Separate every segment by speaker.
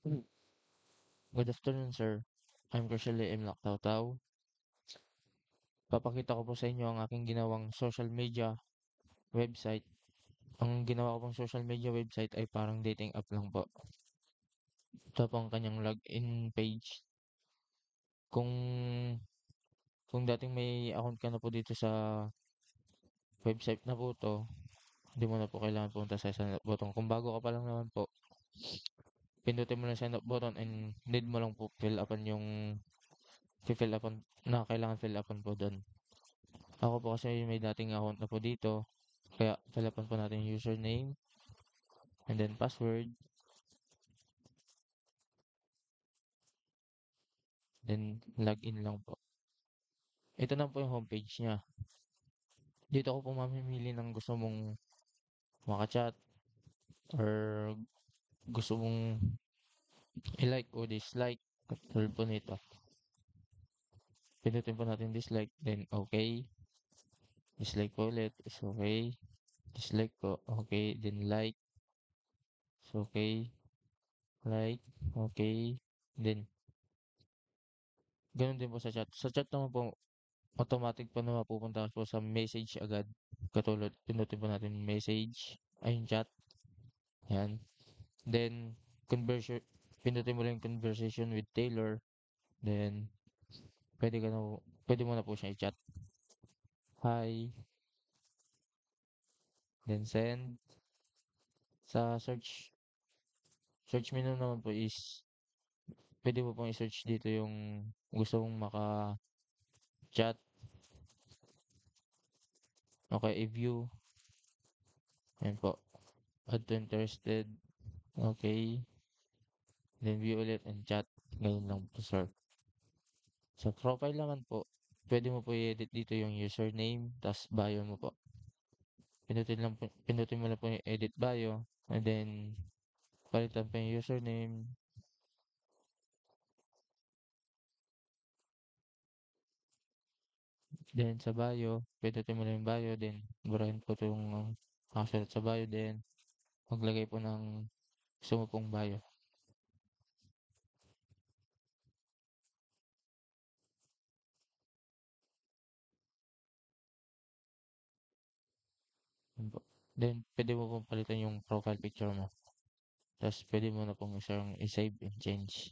Speaker 1: Mm. Good afternoon, sir. I'm Rochelle M. Lactaw-Taw. Papakita ko po sa inyo ang aking ginawang social media website. Ang ginawa ko pong social media website ay parang dating app lang po. Ito po ang kanyang login page. Kung kung dating may account ka na po dito sa website na po to, hindi mo na po kailangan pumunta sa sign up button. Kung bago ka pa lang naman po, pindutin mo lang sign up button and need mo lang po fill upan na kailangan fill upan po doon. Ako po kasi may dating account na po dito. Kaya fill upan po natin yung username and then password, then login lang po. Ito na po yung homepage niya. Dito ko po mamimili ng gusto mong maka-chat or gusto mong i-like o dislike. Katulad po nito. Pinutin po natin dislike, then okay. Dislike po ulit, is okay. Dislike po, okay. Then like, is okay. Like, okay. Then, ganun din po sa chat. Sa chat naman po, automatic po na mapupunta po sa message agad. Katulad, pinutin po natin message, ay yung chat, yan. Then, conversion, pinutin mo lang yung conversation with Taylor. Then, pwede ka na, pwede mo na po siya i-chat. Hi, then send. Sa search menu naman po is, pwede mo pong i-search dito yung gusto mong maka-chat. Okay, i-view. Yan po. Add to interested. Okay. Then view ulit and chat. Ganyan lang po, sir. Sa profile naman po, pwede mo po i-edit dito yung username, tas bio mo po. Pinutin mo lang po yung edit bio, and then palitan pa yung username, then sa bio, pinutin mo lang yung bio, then burahin po itong nakasulat sa bio, then maglagay po ng gusto mo pong bio. Yun po. Then, pwede mo pong palitan yung profile picture mo. Tapos, pwede mo na pong isang i-save and change.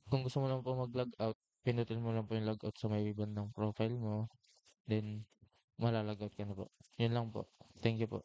Speaker 1: Kung gusto mo lang po mag-log out, pinutin mo lang po yung logout sa may bandang profile mo. Then, malalagot ka na po. Yun lang po. Thank you po.